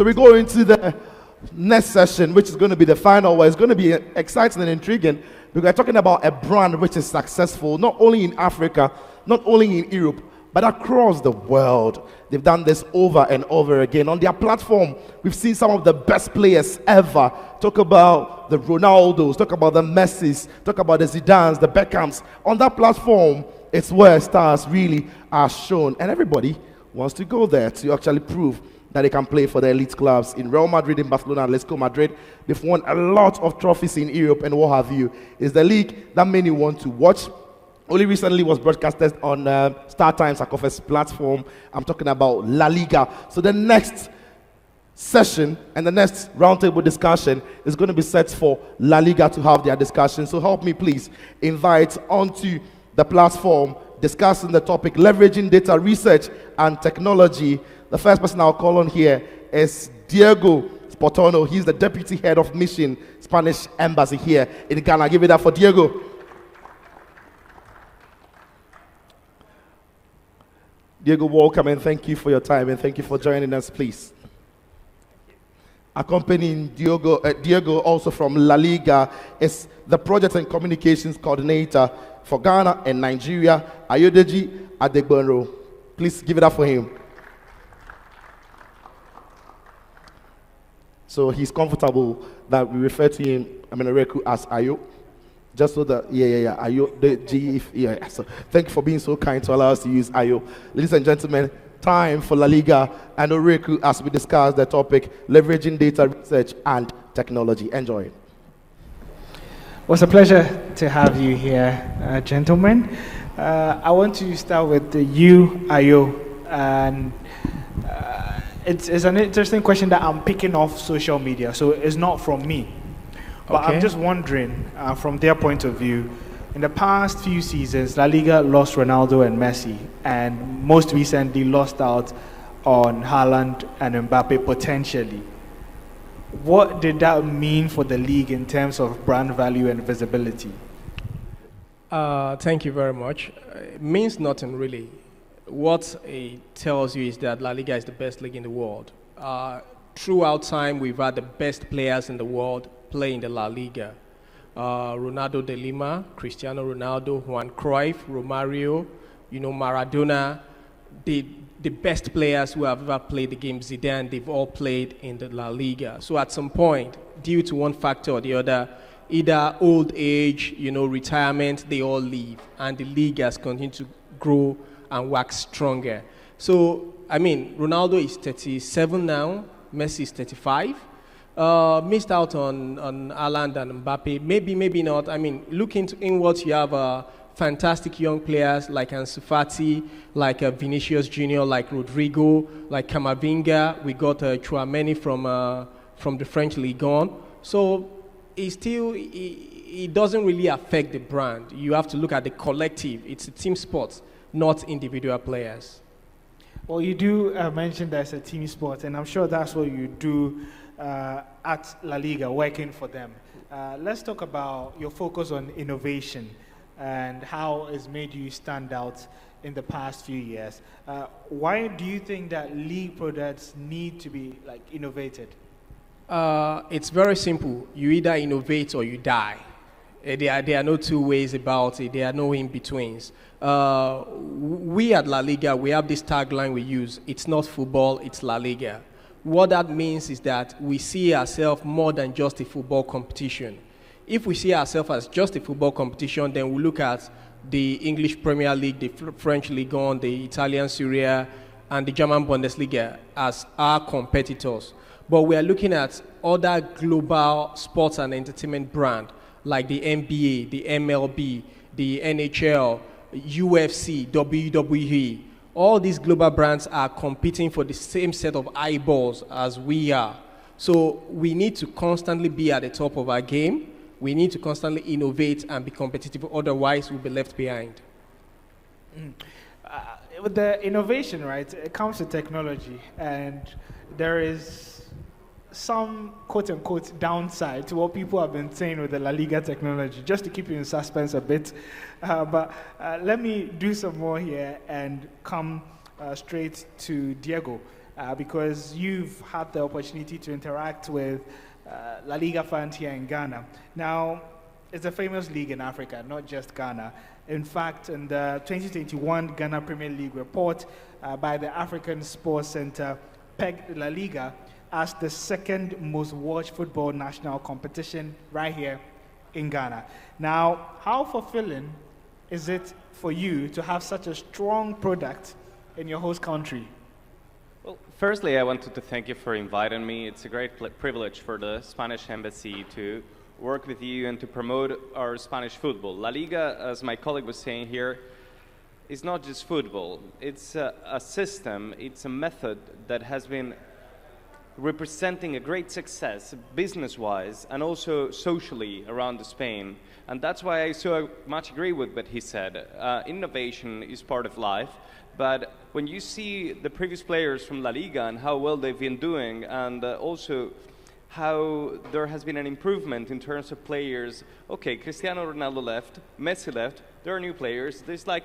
So we go into the next session, which is going to be the final, where it's going to be exciting and intriguing, because we're talking about a brand which is successful, not only in Africa, not only in Europe, but across the world. They've done this over and over again. On their platform, we've seen some of the best players ever. Talk about the Ronaldos, talk about the Messis, talk about the Zidans, the Beckhams. On that platform, it's where stars really are shown. And everybody wants to go there to actually prove that they can play for the elite clubs in Real Madrid, in Barcelona, Atletico Madrid. They've won a lot of trophies in Europe and what have you. It's the league that many want to watch. Only recently was broadcasted on Star Times Akofe's platform. I'm talking about La Liga. So the next session and the next roundtable discussion is going to be set for La Liga to have their discussion. So help me please invite onto the platform discussing the topic leveraging data research and technology. The first person I'll call on here is Diego Spottorno. He's the Deputy Head of Mission, Spanish Embassy here in Ghana. Give it up for Diego. Diego, welcome and thank you for your time and thank you for joining us, please. Accompanying Diego also from La Liga is the Project and Communications Coordinator for Ghana and Nigeria, Ayodeji Adegbenro. Please give it up for him. So he's comfortable that we refer to him, Owuraku, as Ayo. Just so that, Ayo, the G, so thank you for being so kind to allow us to use Ayo. Ladies and gentlemen, time for La Liga and Owuraku as we discuss the topic, leveraging data research and technology. Enjoy. Well, it's a pleasure to have you here, gentlemen. I want to start with you, Ayo, and it's an interesting question that I'm picking off social media, so it's not from me. But okay. I'm just wondering, from their point of view, in the past few seasons, La Liga lost Ronaldo and Messi, and most recently lost out on Haaland and Mbappe potentially. What did that mean for the league in terms of brand value and visibility? Thank you very much. It means nothing really. What it tells you is that La Liga is the best league in the world. Throughout time, we've had the best players in the world play in the La Liga. Ronaldo de Lima, Cristiano Ronaldo, Juan Cruyff, Romario, Maradona, the best players who have ever played the game, Zidane, they've all played in the La Liga. So at some point, due to one factor or the other, either old age, retirement, they all leave. And the league has continued to grow and wax stronger. So, Ronaldo is 37 now, Messi is 35. Missed out on Haaland and Mbappe. Maybe not. Look into inwards. You have fantastic young players like Ansu Fati, like Vinicius Junior, like Rodrigo, like Camavinga. We got Chouameni from the French Ligue 1. So it doesn't really affect the brand. You have to look at the collective. It's a team sport, not individual players. Well, you do mention that it's a team sport, and I'm sure that's what you do at La Liga, working for them. Let's talk about your focus on innovation and how it's made you stand out in the past few years. Why do you think that league products need to be innovated? It's very simple. You either innovate or you die. There are no two ways about it. There are no in-betweens. We at La Liga, we have this tagline we use. It's not football, it's La Liga. What that means is that we see ourselves more than just a football competition. If we see ourselves as just a football competition, then we look at the English Premier League, the French Ligue 1, the Italian Serie A, and the German Bundesliga as our competitors. But we are looking at other global sports and entertainment brands like the NBA, the MLB, the NHL, UFC, WWE. All these global brands are competing for the same set of eyeballs as we are. So we need to constantly be at the top of our game. We need to constantly innovate and be competitive. Otherwise, we'll be left behind. With the innovation, right, it comes to technology. And there is some quote-unquote downside to what people have been saying with the La Liga technology, just to keep you in suspense a bit. But let me do some more here and come straight to Diego. because you've had the opportunity to interact with La Liga fans here in Ghana. Now, it's a famous league in Africa, not just Ghana. In fact, in the 2021 Ghana Premier League report by the African Sports Centre, pegged La Liga as the second most watched football national competition right here in Ghana. Now, how fulfilling is it for you to have such a strong product in your host country? Well, firstly, I wanted to thank you for inviting me. It's a great privilege for the Spanish Embassy to work with you and to promote our Spanish football. La Liga, as my colleague was saying here, is not just football. It's a system, it's a method that has been representing a great success business-wise and also socially around Spain. And that's why I so much agree with what he said. Innovation is part of life, but when you see the previous players from La Liga and how well they've been doing, and also how there has been an improvement in terms of players. Okay, Cristiano Ronaldo left, Messi left, there are new players. There's like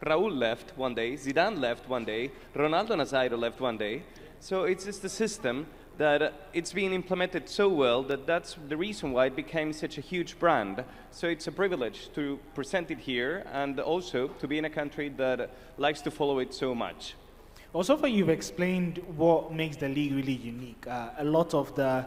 Raúl left one day, Zidane left one day, Ronaldo Nazario left one day. So it's just a system that it's being implemented so well that that's the reason why it became such a huge brand. So it's a privilege to present it here and also to be in a country that likes to follow it so much. Also, for you've explained what makes the league really unique. A lot of the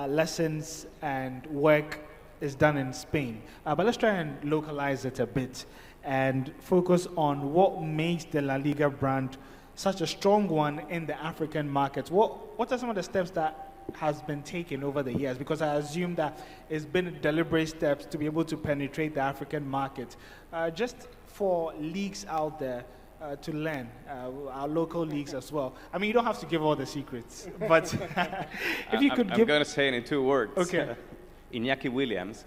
lessons and work is done in Spain. But let's try and localize it a bit and focus on what makes the La Liga brand such a strong one in the African markets. What are some of the steps that has been taken over the years? Because I assume that it's been deliberate steps to be able to penetrate the African market. Just for leagues out there, to learn, our local leagues as well. I mean, you don't have to give all the secrets, but if you could I'm going to say it in 2 words. Okay. Iñaki Williams.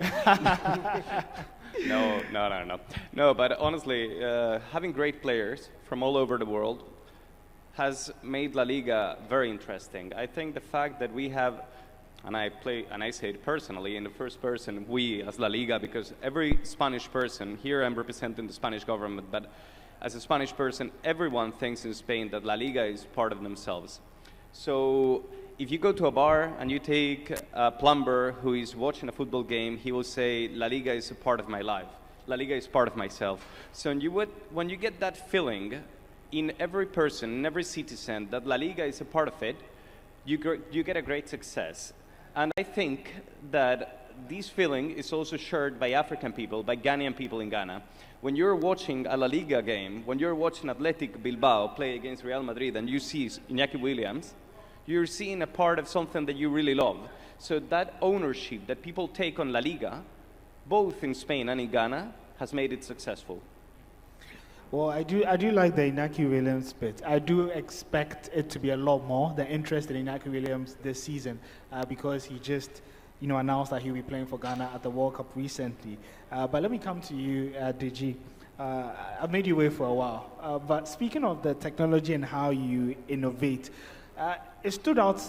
No, but honestly, having great players from all over the world has made La Liga very interesting. I think the fact that we have, and I say it personally in the first person, we as La Liga, because every Spanish person, here I'm representing the Spanish government, but as a Spanish person, everyone thinks in Spain that La Liga is part of themselves. So if you go to a bar and you take a plumber who is watching a football game, he will say, La Liga is a part of my life. La Liga is part of myself. So when you get that feeling in every person, in every citizen, that La Liga is a part of it, you get a great success. And I think that this feeling is also shared by African people, by Ghanaian people in Ghana. When you're watching a La Liga game, when you're watching Athletic Bilbao play against Real Madrid and you see Iñaki Williams, you're seeing a part of something that you really love. So that ownership that people take on La Liga, both in Spain and in Ghana, has made it successful. Well, I do like the Iñaki Williams bit. I do expect it to be a lot more, the interest in Iñaki Williams this season, because he just announced that he'll be playing for Ghana at the World Cup recently. But let me come to you, Deji. I've made you wait for a while. But speaking of the technology and how you innovate, it stood out,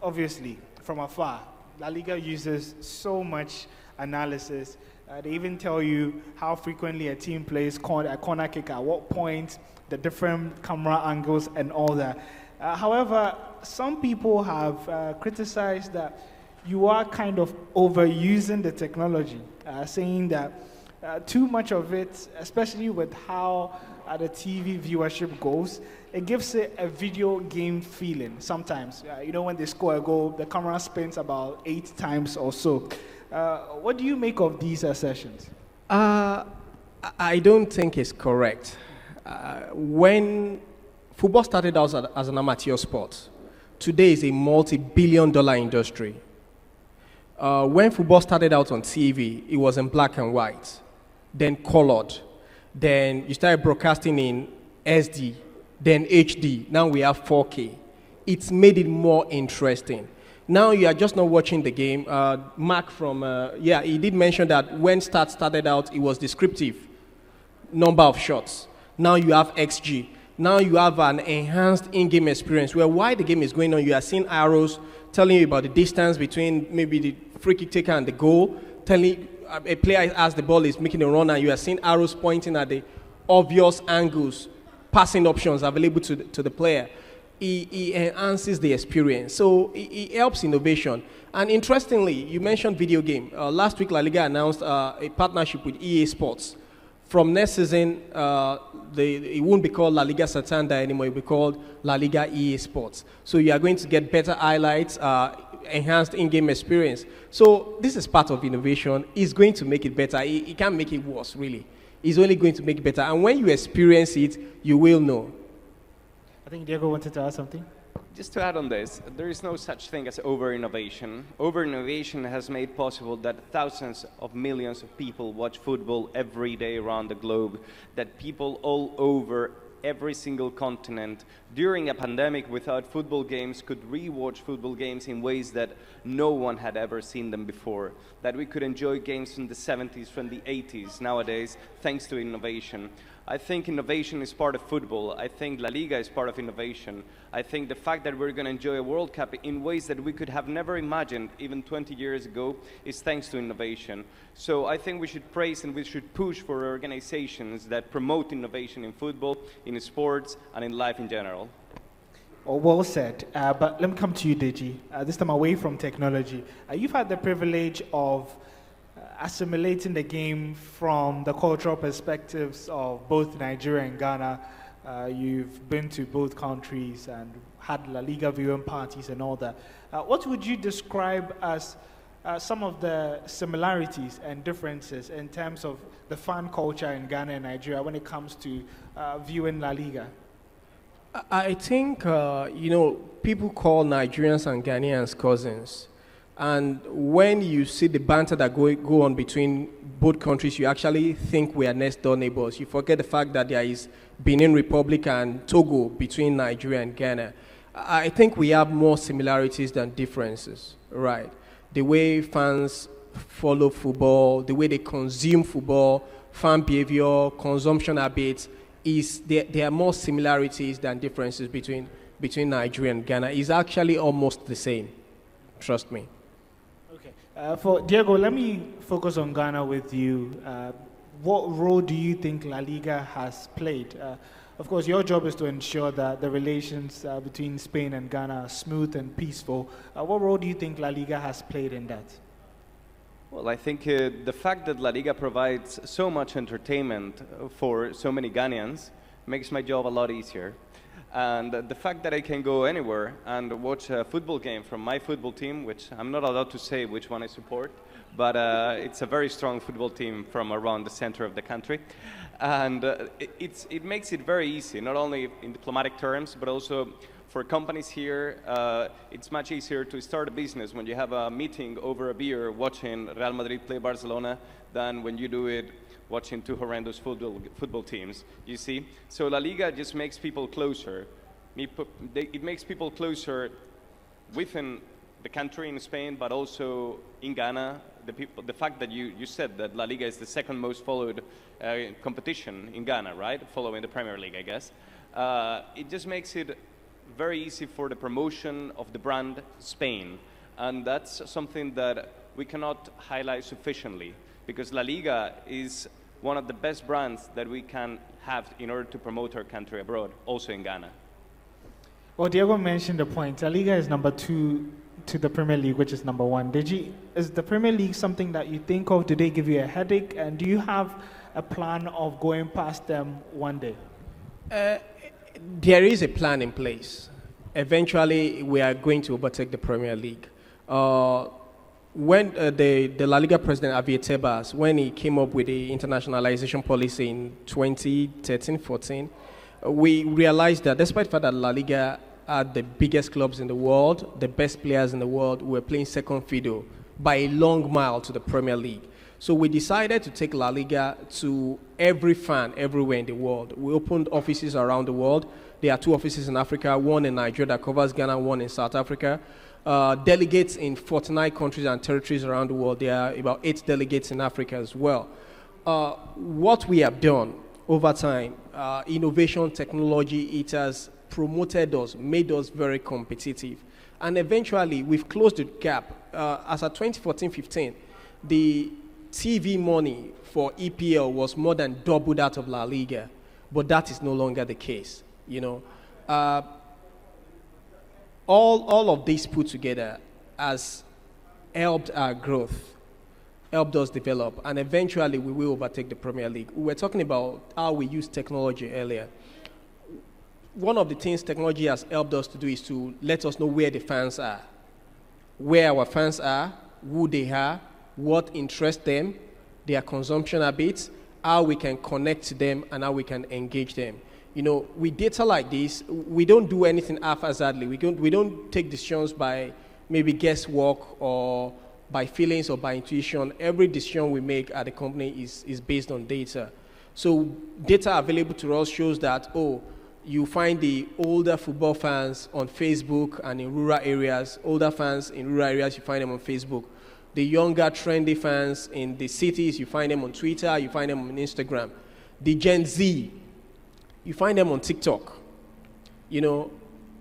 obviously, from afar. La Liga uses so much analysis. They even tell you how frequently a team plays a corner kick, at what point, the different camera angles and all that. However, some people have criticized that you are kind of overusing the technology, saying that too much of it, especially with how the TV viewership goes, it gives it a video game feeling sometimes. When they score a goal, the camera spins about 8 times or so. What do you make of these assertions? I don't think it's correct. When football started out as an amateur sport, today is a multi-billion-dollar industry. When football started out on TV, it was in black and white, then colored. Then you started broadcasting in SD, then HD. Now we have 4K. It's made it more interesting. Now you are just not watching the game. Mark he did mention that when Start started out, it was descriptive, number of shots. Now you have XG. Now you have an enhanced in-game experience where while the game is going on, you are seeing arrows telling you about the distance between maybe the free kick taker and the goal, telling a player as the ball is making a run, and you are seeing arrows pointing at the obvious angles, passing options available to the player. it enhances the experience. So it helps innovation. And interestingly, you mentioned video game. Last week, La Liga announced a partnership with EA Sports. From next season, it won't be called La Liga Santander anymore. It will be called La Liga EA Sports. So you are going to get better highlights, enhanced in-game experience. So this is part of innovation. It's going to make it better. It can't make it worse, really. It's only going to make it better. And when you experience it, you will know. I think Diego wanted to add something. Just to add on this, there is no such thing as over-innovation. Over-innovation has made possible that thousands of millions of people watch football every day around the globe, that people all over every single continent during a pandemic without football games could re-watch football games in ways that no one had ever seen them before, that we could enjoy games from the 70s, from the 80s nowadays, thanks to innovation. I think innovation is part of football. I think La Liga is part of innovation. I think the fact that we're going to enjoy a World Cup in ways that we could have never imagined even 20 years ago is thanks to innovation. So I think we should praise and we should push for organizations that promote innovation in football, in sports, and in life in general. Oh, well said. But let me come to you, Deji. This time away from technology. You've had the privilege of assimilating the game from the cultural perspectives of both Nigeria and Ghana. You've been to both countries and had La Liga viewing parties and all that. What would you describe as some of the similarities and differences in terms of the fan culture in Ghana and Nigeria when it comes to viewing La Liga? I think, people call Nigerians and Ghanaians cousins. And when you see the banter that go on between both countries, you actually think we are next door neighbors. You forget the fact that there is Benin Republic and Togo between Nigeria and Ghana. I think we have more similarities than differences, right? The way fans follow football, the way they consume football, fan behavior, consumption habits, there are more similarities than differences between Nigeria and Ghana. It's actually almost the same, trust me. For Diego, let me focus on Ghana with you. What role do you think La Liga has played? Of course, your job is to ensure that the relations between Spain and Ghana are smooth and peaceful. What role do you think La Liga has played in that? Well, I think the fact that La Liga provides so much entertainment for so many Ghanaians makes my job a lot easier. And the fact that I can go anywhere and watch a football game from my football team, which I'm not allowed to say which one I support, but it's a very strong football team from around the center of the country. And it makes it very easy, not only in diplomatic terms, but also for companies here. It's much easier to start a business when you have a meeting over a beer watching Real Madrid play Barcelona than when you do it watching two horrendous football teams, you see? So La Liga just makes people closer. It makes people closer within the country in Spain, but also in Ghana. The fact that you said that La Liga is the second most followed competition in Ghana, right? Following the Premier League, I guess. It just makes it very easy for the promotion of the brand Spain. And that's something that we cannot highlight sufficiently, because La Liga is one of the best brands that we can have in order to promote our country abroad, also in Ghana. Well, Diego mentioned the point. La Liga is number 2 to the Premier League, which is number 1. Is the Premier League something that you think of? Do they give you a headache? And do you have a plan of going past them one day? There is a plan in place. Eventually, we are going to overtake the Premier League. When the La Liga president, Javier Tebas, when he came up with the internationalization policy in 2013-14, we realized that despite the fact that La Liga had the biggest clubs in the world, the best players in the world, we were playing second fiddle by a long mile to the Premier League. So we decided to take La Liga to every fan everywhere in the world. We opened offices around the world. There are 2 offices in Africa, one in Nigeria that covers Ghana, one in South Africa. Delegates in 49 countries and territories around the world. There are about 8 delegates in Africa as well. What we have done over time, innovation, technology, it has promoted us, made us very competitive. And eventually, we've closed the gap. As of 2014-15, the TV money for EPL was more than double that of La Liga. But that is no longer the case, All of these put together has helped our growth, helped us develop, and eventually we will overtake the Premier League. We were talking about how we use technology earlier. One of the things technology has helped us to do is to let us know where the fans are, where our fans are, who they are, what interests them, their consumption habits, how we can connect to them, and how we can engage them. With data like this, we don't do anything haphazardly. We don't take decisions by maybe guesswork or by feelings or by intuition. Every decision we make at the company is based on data. So data available to us shows that, you find the older football fans on Facebook and in rural areas. Older fans in rural areas, you find them on Facebook. The younger, trendy fans in the cities, you find them on Twitter, you find them on Instagram. The Gen Z, you find them on TikTok. Gamers,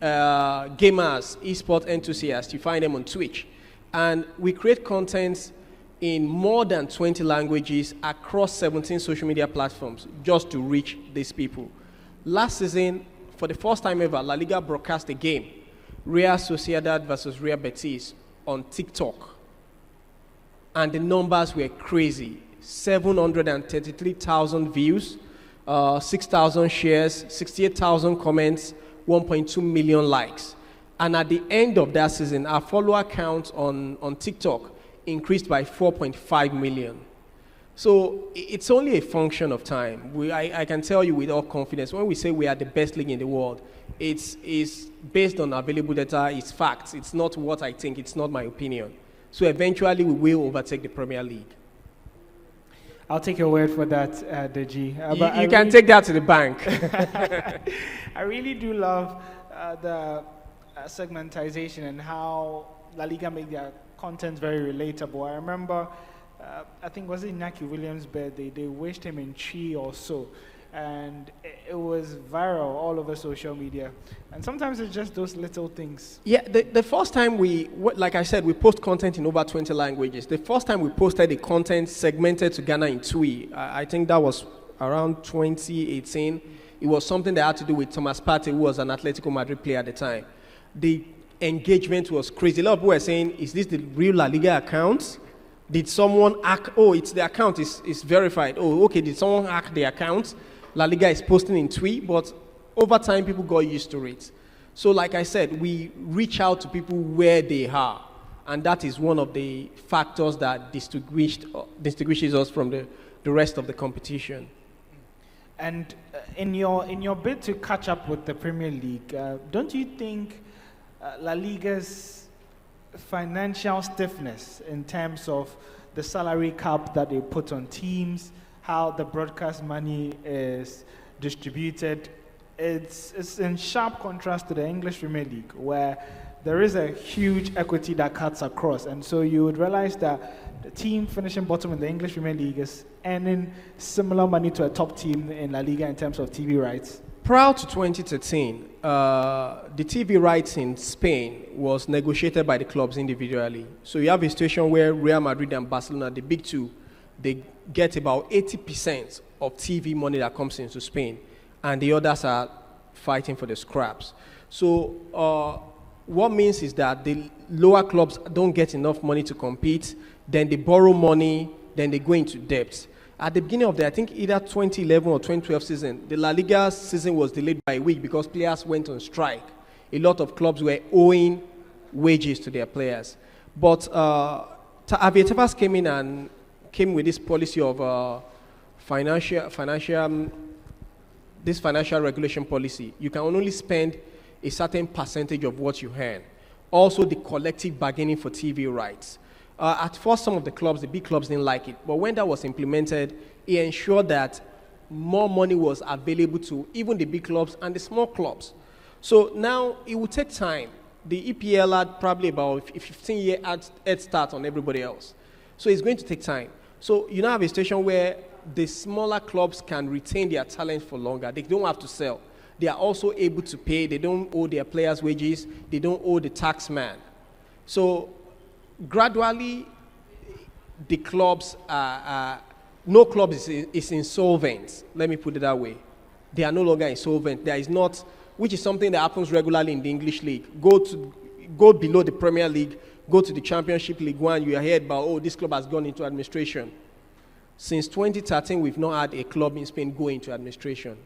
esports enthusiasts, you find them on Twitch. And we create content in more than 20 languages across 17 social media platforms just to reach these people. Last season, for the first time ever, La Liga broadcast a game, Real Sociedad versus Real Betis, on TikTok. And the numbers were crazy. 733,000 views, 6,000 shares, 68,000 comments, 1.2 million likes. And at the end of that season, our follower count on TikTok increased by 4.5 million. So it's only a function of time. I can tell you with all confidence, when we say we are the best league in the world, it's based on available data, it's facts. It's not what I think, it's not my opinion. So eventually we will overtake the Premier League. I'll take your word for that, Deji. You can take that to the bank. I really do love the segmentization and how La Liga make their content very relatable. I remember, I think was it Naki Williams' birthday, they wished him in Chi or so. And it was viral all over social media. And sometimes it's just those little things. Yeah, the first time like I said, we post content in over 20 languages. The first time we posted the content segmented to Ghana in Twi, I think that was around 2018. It was something that had to do with Thomas Partey, who was an Atletico Madrid player at the time. The engagement was crazy. A lot of people were saying, is this the real La Liga account? Did someone hack? Oh, it's the account is verified. Oh, okay, did someone hack the account? La Liga is posting in Twi, but over time, people got used to it. So like I said, we reach out to people where they are, and that is one of the factors that distinguishes us from the rest of the competition. And in your bid to catch up with the Premier League, don't you think La Liga's financial stiffness in terms of the salary cap that they put on teams, how the broadcast money is distributed, it's in sharp contrast to the English Premier League, where there is a huge equity that cuts across. And so you would realize that the team finishing bottom in the English Premier League is earning similar money to a top team in La Liga in terms of TV rights. Prior to 2013, the TV rights in Spain was negotiated by the clubs individually. So you have a situation where Real Madrid and Barcelona, the big two, they get about 80% of TV money that comes into Spain, and the others are fighting for the scraps. So what means is that the lower clubs don't get enough money to compete, then they borrow money, then they go into debt. At the beginning of I think either 2011 or 2012 season, the La Liga season was delayed by a week because players went on strike. A lot of clubs were owing wages to their players. But Javier Tebas came with this policy of financial regulation policy. You can only spend a certain percentage of what you earn. Also, the collective bargaining for TV rights. At first, some of the clubs, the big clubs, didn't like it. But when that was implemented, it ensured that more money was available to even the big clubs and the small clubs. So now it will take time. The EPL had probably about a 15-year head start on everybody else. So it's going to take time. So you now have a situation where the smaller clubs can retain their talent for longer. They don't have to sell. They are also able to pay. They don't owe their players wages. They don't owe the tax man. So gradually, the clubs no club is insolvent. Let me put it that way. They are no longer insolvent. There is not, which is something that happens regularly in the English league. Go below the Premier League, go to the Championship League One, you hear about, oh, this club has gone into administration. Since 2013, we've not had a club in Spain go into administration.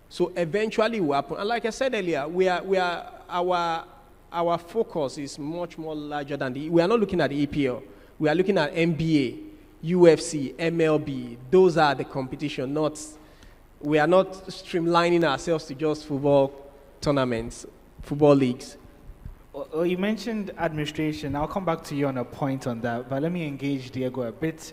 So eventually it will happen. And like I said earlier, our focus is much more larger than we are not looking at the EPL. We are looking at NBA, UFC, MLB. Those are the competition, we are not streamlining ourselves to just football tournaments, football leagues. Well, you mentioned administration. I'll come back to you on a point on that, but let me engage Diego a bit.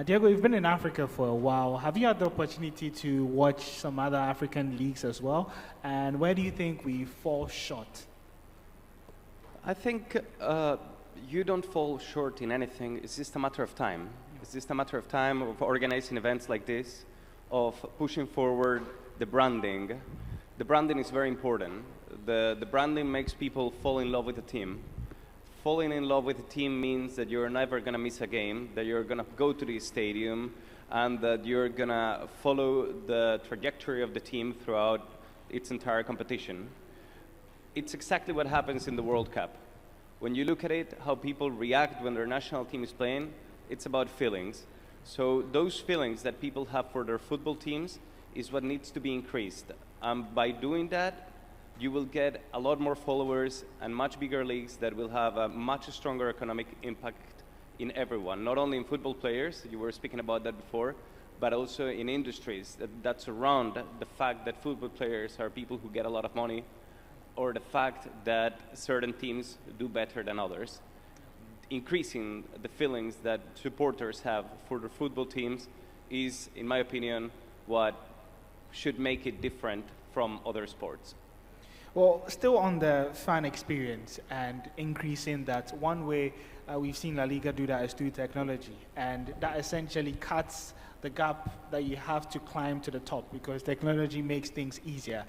Diego, you've been in Africa for a while. Have you had the opportunity to watch some other African leagues as well? And where do you think we fall short? I think you don't fall short in anything. It's just a matter of time. It's just a matter of time of organizing events like this, of pushing forward the branding. The branding is very important. The branding makes people fall in love with the team. Falling in love with the team means that you're never going to miss a game, that you're going to go to the stadium, and that you're going to follow the trajectory of the team throughout its entire competition. It's exactly what happens in the World Cup. When you look at it, how people react when their national team is playing, it's about feelings. So those feelings that people have for their football teams is what needs to be increased. By doing that, you will get a lot more followers and much bigger leagues that will have a much stronger economic impact in everyone, not only in football players, you were speaking about that before, but also in industries that surround the fact that football players are people who get a lot of money, or the fact that certain teams do better than others. Increasing the feelings that supporters have for their football teams is, in my opinion, what should make it different from other sports. Well, still on the fan experience and increasing that, one way we've seen La Liga do that is through technology, and that essentially cuts the gap that you have to climb to the top because technology makes things easier.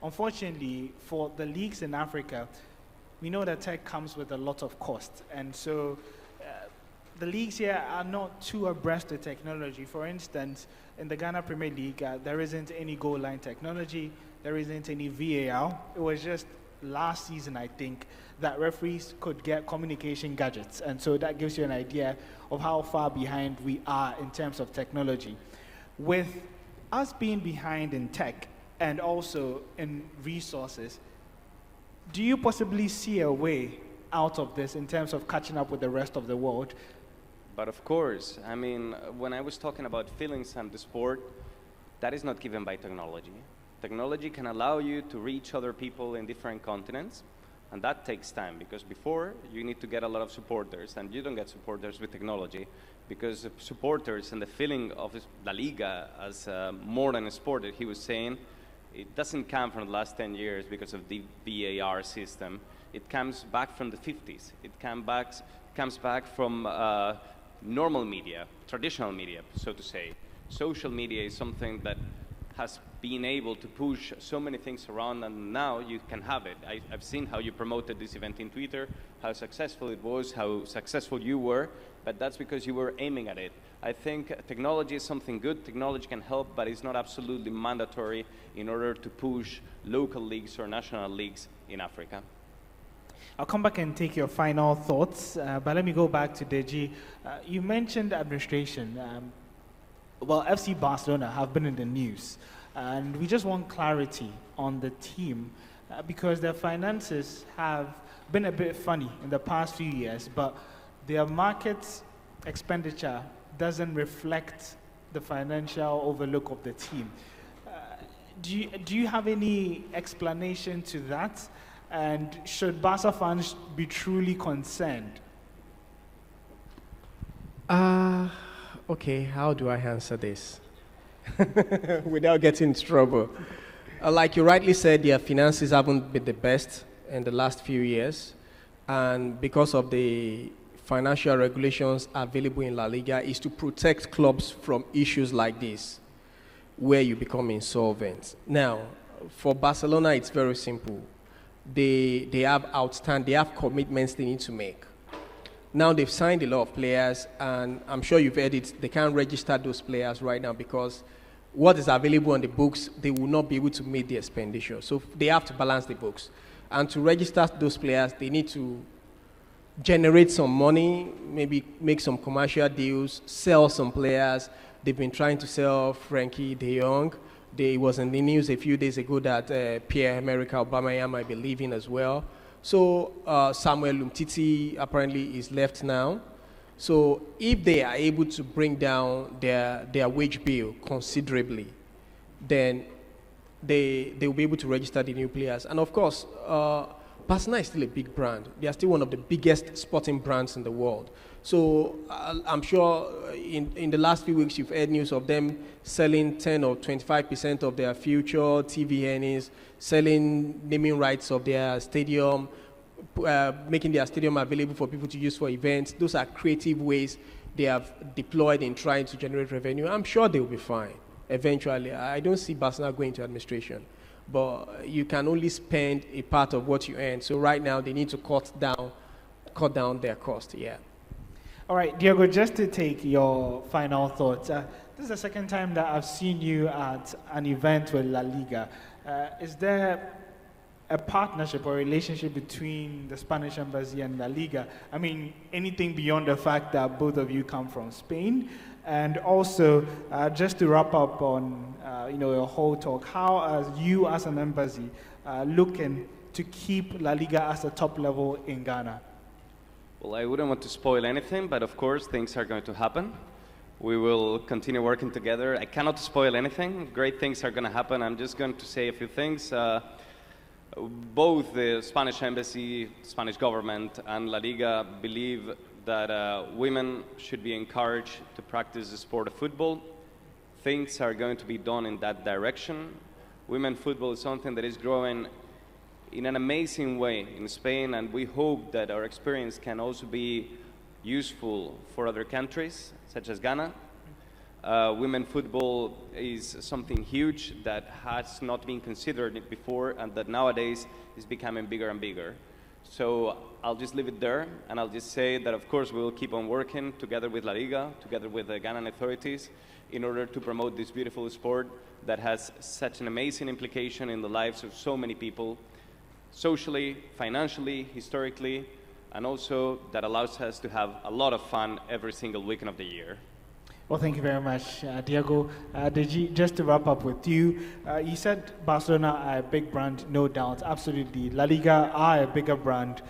Unfortunately, for the leagues in Africa, we know that tech comes with a lot of cost, and so the leagues here are not too abreast of technology. For instance, in the Ghana Premier League, there isn't any goal line technology, there isn't any VAR. It was just last season, I think, that referees could get communication gadgets, and so that gives you an idea of how far behind we are in terms of technology. With us being behind in tech and also in resources, do you possibly see a way out of this in terms of catching up with the rest of the world? But of course, I mean, when I was talking about feelings and the sport, that is not given by technology. Technology can allow you to reach other people in different continents, and that takes time, because before you need to get a lot of supporters, and you don't get supporters with technology, because supporters and the feeling of La Liga as more than a sport that he was saying, it doesn't come from the last 10 years because of the VAR system. It comes back from the 50s. It comes back from normal media, traditional media, so to say. Social media is something that has been able to push so many things around, and now you can have it. I've seen how you promoted this event in Twitter, how successful it was, how successful you were, but that's because you were aiming at it. I think technology is something good. Technology can help, but it's not absolutely mandatory in order to push local leagues or national leagues in Africa. I'll come back and take your final thoughts, but let me go back to Deji. You mentioned administration. Well, FC Barcelona have been in the news, and we just want clarity on the team because their finances have been a bit funny in the past few years, but their market expenditure doesn't reflect the financial overlook of the team. Do you have any explanation to that? And should Barca fans be truly concerned? Okay, how do I answer this without getting in trouble? Like you rightly said, their finances haven't been the best in the last few years, and because of the financial regulations available in La Liga is to protect clubs from issues like this, where you become insolvent. Now, for Barcelona, it's very simple. They have commitments they need to make. Now they've signed a lot of players, and I'm sure you've heard it, they can't register those players right now because what is available on the books, they will not be able to meet the expenditure. So they have to balance the books. And to register those players, they need to generate some money, maybe make some commercial deals, sell some players. They've been trying to sell Frankie de Jong. It was in the news a few days ago that Pierre-Emerick Aubameyang might be leaving as well. So Samuel Umtiti apparently is left now. So if they are able to bring down their wage bill considerably, then they will be able to register the new players. And of course, Barcelona is still a big brand. They are still one of the biggest sporting brands in the world. So I'm sure in the last few weeks you've heard news of them selling 10 or 25% of their future TV earnings, selling naming rights of their stadium, making their stadium available for people to use for events. Those are creative ways they have deployed in trying to generate revenue. I'm sure they'll be fine eventually. I don't see Barcelona going to administration, but you can only spend a part of what you earn. So right now they need to cut down their cost. Yeah. All right, Diego, just to take your final thoughts. This is the second time that I've seen you at an event with La Liga. Is there a partnership or relationship between the Spanish embassy and La Liga? I mean, anything beyond the fact that both of you come from Spain? And also, just to wrap up on your whole talk, how are you as an embassy looking to keep La Liga as a top level in Ghana? Well, I wouldn't want to spoil anything, but of course things are going to happen. We will continue working together. I cannot spoil anything. Great things are going to happen. I'm just going to say a few things. Both the Spanish embassy, Spanish government, and La Liga believe that women should be encouraged to practice the sport of football. Things are going to be done in that direction. Women football is something that is growing in an amazing way in Spain, and we hope that our experience can also be useful for other countries, such as Ghana. Women football is something huge that has not been considered before, and that nowadays is becoming bigger and bigger. So I'll just leave it there, and I'll just say that of course we will keep on working together with La Liga, together with the Ghanaian authorities, in order to promote this beautiful sport that has such an amazing implication in the lives of so many people, socially, financially, historically, and also that allows us to have a lot of fun every single weekend of the year. Well, thank you very much, Diego. Deji, just to wrap up with you, you said Barcelona are a big brand, no doubt, absolutely. La Liga are a bigger brand.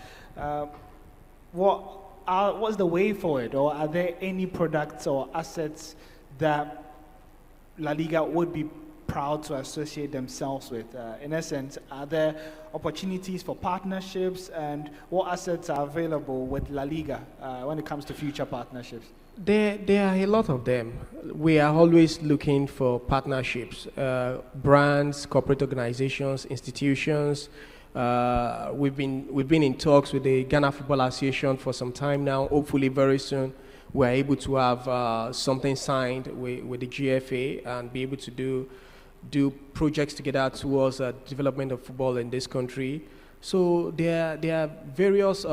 What's the way forward, or are there any products or assets that La Liga would be proud to associate themselves with? In essence, are there opportunities for partnerships, and what assets are available with La Liga when it comes to future partnerships? There are a lot of them. We are always looking for partnerships, brands, corporate organizations, institutions. We've been in talks with the Ghana Football Association for some time now. Hopefully very soon we're able to have something signed with the GFA and be able to do projects together towards development of football in this country. So there are various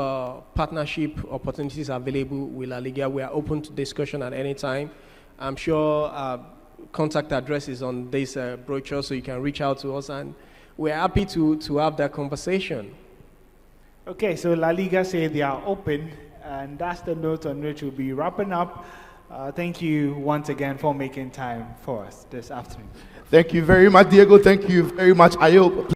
partnership opportunities available with La Liga. We are open to discussion at any time. I'm sure contact address is on this brochure, so you can reach out to us, and we're happy to have that conversation. Okay, so La Liga say they are open, and that's the note on which we'll be wrapping up. Thank you once again for making time for us this afternoon. Thank you very much, Diego. Thank you very much, Ayo.